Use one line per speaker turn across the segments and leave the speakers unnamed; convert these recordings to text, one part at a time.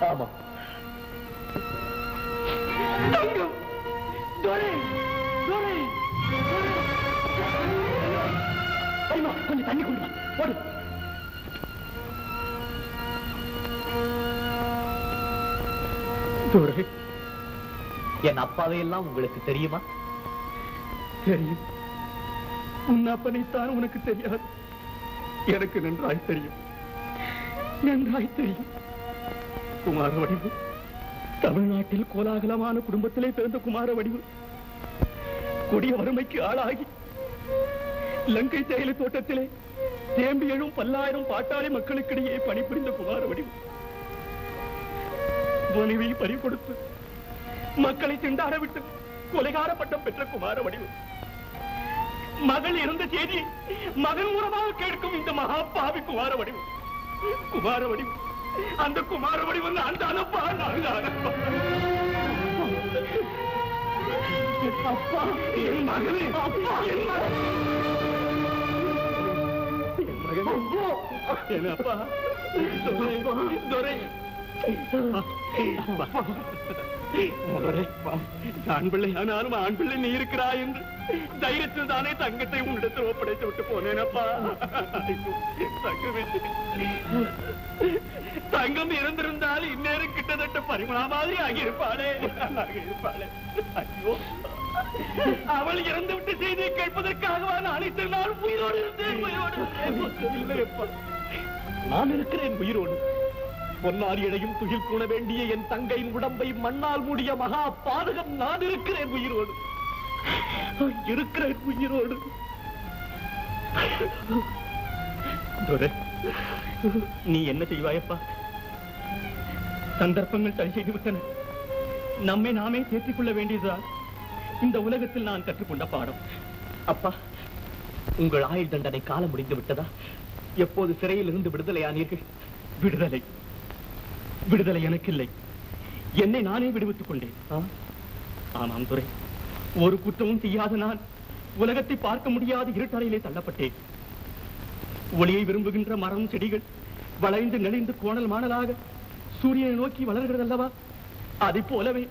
ஆமா. கொஞ்சம் தண்ணி கொண்டு போடு. என் அப்பாவை எல்லாம் உங்களுக்கு தெரியுமா?
தெரியும். உன் அப்பனைத்தான் உனக்கு தெரியாது. எனக்கு நன்றாய் தெரியும், நன்றாய் தெரியும். குமார வடிவு தமிழ்நாட்டில் கோலாகலமான குடும்பத்திலே பிறந்த குமார வடிவு கொடிய வறுமைக்கு ஆளாகி லங்கை தேயிலை தோட்டத்திலே தேம்பி எழும் 10,000 பாட்டாளி மக்களுக்கிடையே பணிபுரிந்த குமார வடிவு வலிவை பறி கொடுத்து மக்களை திண்டாட விட்டு கொலைகார பட்டம் பெற்ற குமார வடிவு மகள் இருந்த செய்தி மகன் மூலமாக கேட்கும் இந்த மகா பாவி குமார வடிவு. குமார வடிவு, அந்த குமார வடிவு அந்த அனுப்பா அப்பா, என் மகனே, என் அப்பா துரை, ஆண் பிள்ளை ஆனாலும் ஆண் பிள்ளை நீ இருக்கிறாய் என்று தைரியத்தில் தானே தங்கத்தை உன்னிடத்தில் ஒப்படைத்து விட்டு போனேனப்பா. தங்கம் இருந்திருந்தால் இந்நேரம் கிட்டத்தட்ட பரிமளா மாதிரி ஆகியிருப்பாளே. ஐயோ, அவள் இறந்து விட்டு செய்தியை கேட்பதற்காகவா நான் இத்தனை நாள் உயிரோடு இருந்தேன்? இல்லையப்பா, நான் இருக்கிறேன் உயிரோடு. பொன்னார் இடையும் துகில் கூண வேண்டிய என் தங்கையின் உடம்பை மண்ணால் மூடிய மகா பாதகம் நான் இருக்கிறேன் உயிரோடு, இருக்கிறேன் உயிரோடு. நீ என்ன செய்வாயப்பா? சந்தர்ப்பங்கள் சரி செய்து விட்டன. நம்மை நாமே தேற்றிக் கொள்ள வேண்டியதுதான் இந்த உலகத்தில் நான் கற்றுக்கொண்ட பாடம்.
அப்பா, உங்கள் ஆயுள் தண்டனை காலம் முடிந்து விட்டதா? எப்போது சிறையில் இருந்து விடுதலையானீர்கள்?
விடுதலை விடுதலை எனக்கில்லை. என்னை நானே விடுவித்துக் கொண்டேன். ஆமாம் துரை, ஒரு குற்றமும் செய்யாத நான் உலகத்தை பார்க்க முடியாத இருட்டறையிலே தள்ளப்பட்டேன். ஒளியை விரும்புகின்ற மரம் செடிகள் வளைந்து நெளிந்து கோணல் மாணலாக சூரியனை நோக்கி வளர்கிறது அல்லவா? அதை போலவே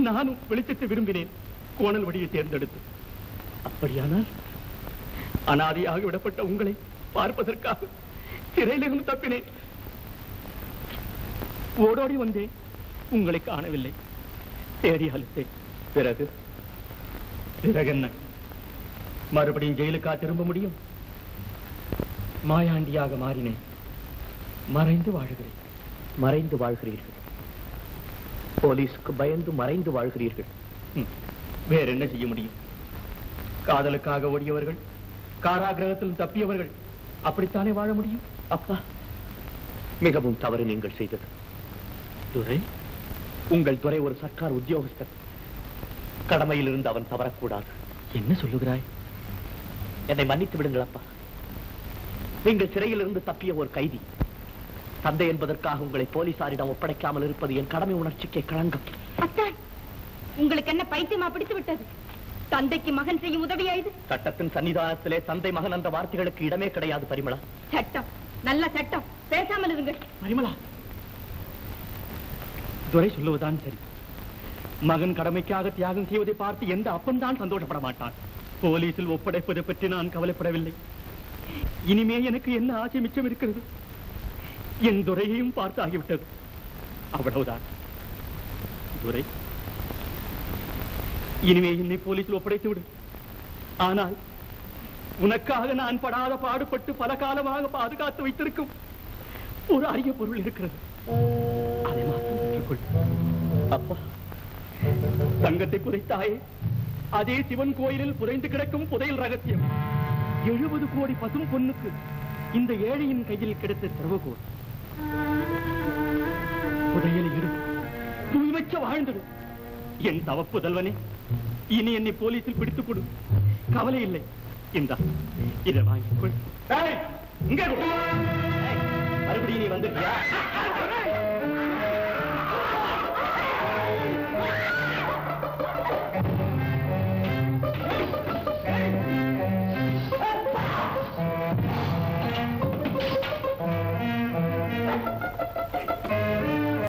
நானும் வெளிச்சத்தை விரும்பினேன், கோணல் வழியை தேர்ந்தெடுத்து. அப்படியானால் அனாதையாக விடப்பட்ட உங்களை பார்ப்பதற்காக சிறையிலிருந்து தப்பினேன். ஓடோடி வந்தேன், உங்களை காணவில்லை. தேடி அழுத்தேன். பிறகு என்ன? மறுபடியும் ஜெயிலுக்கா திரும்ப முடியும்? மாயாண்டியாக மாறினேன். மறைந்து வாழ்கிறேன்.
மறைந்து வாழ்கிறீர்கள்? போலீஸ்க்கு பயந்து மறைந்து வாழ்கிறீர்கள்?
வேற என்ன செய்ய முடியும்? காதலுக்காக ஓடியவர்கள், காராகிரகத்தில் தப்பியவர்கள் அப்படித்தானே வாழ முடியும்?
அப்பா, மிகவும் தவறு நீங்கள் செய்தது.
துரை,
உங்கள் துரை ஒரு சர்க்கார் உத்தியோகஸ்தர். கடமையில் இருந்து அவன் தவறக்கூடாது.
என்ன சொல்லுகிறாய்?
என்னை மன்னித்து விடுங்கள் அப்பா. நீங்கள் சிறையில் இருந்து தப்பிய ஒரு கைதி. தந்தை என்பதற்காக உங்களை போலீசாரிடம் ஒப்படைக்காமல் இருப்பது என் கடமை உணர்ச்சிக்கு களங்கம்.
உங்களுக்கு என்ன பைத்தியமா பிடித்து விட்டது? தந்தைக்கு மகன் செய்யும் உதவியா இது?
சட்டத்தின் சன்னிதானத்திலே தந்தை மகன் அந்த வார்த்தைகளுக்கு இடமே கிடையாது பரிமளா.
சட்டம், நல்ல சட்டம். பேசாமல் இருங்கள்.
பரிமளா, துரை சொல்லுவதுதான் சரி. மகன் கடமைக்காக தியாகம் செய்வதை பார்த்து எந்த அப்பன் தான் சந்தோஷப்பட மாட்டான். போலீசில் ஒப்படைப்பதை பற்றி நான் கவலைப்படவில்லை. இனிமே எனக்கு என்ன ஆசை மிச்சம் இருக்கிறது? என் துரையையும் பார்த்து ஆகிவிட்டது. அவ்வளவுதான். துரை, இனிமே என்னை போலீசில் ஒப்படைத்து விடு. ஆனால் உனக்காக நான் படாத பாடுபட்டு பல காலமாக பாதுகாத்து வைத்திருக்கும் ஒரு அரிய பொருள் இருக்கிறது. அதை மாத்திரம் பெற்றுக்கொள்.
அப்பா,
தங்கத்தை புதைத்தாயே, அதே சிவன் கோயிலில் புதைந்து கிடக்கும் புதையல் ரகசியம் 70 கோடி பசும் பொண்ணுக்கு இந்த ஏழையின் கையில் கிடைத்த திரவகோள். புதையலை இடும், தூய்மைச்ச வாழ்ந்தது. என் தவப்புதல்வனே, இனி என்னை போலீசில் பிடித்துக் கொடு. கவலை இல்லை. இந்தா, இதை வாங்கிக்கொள். மறுபடியும் நீ வந்துட்டியா?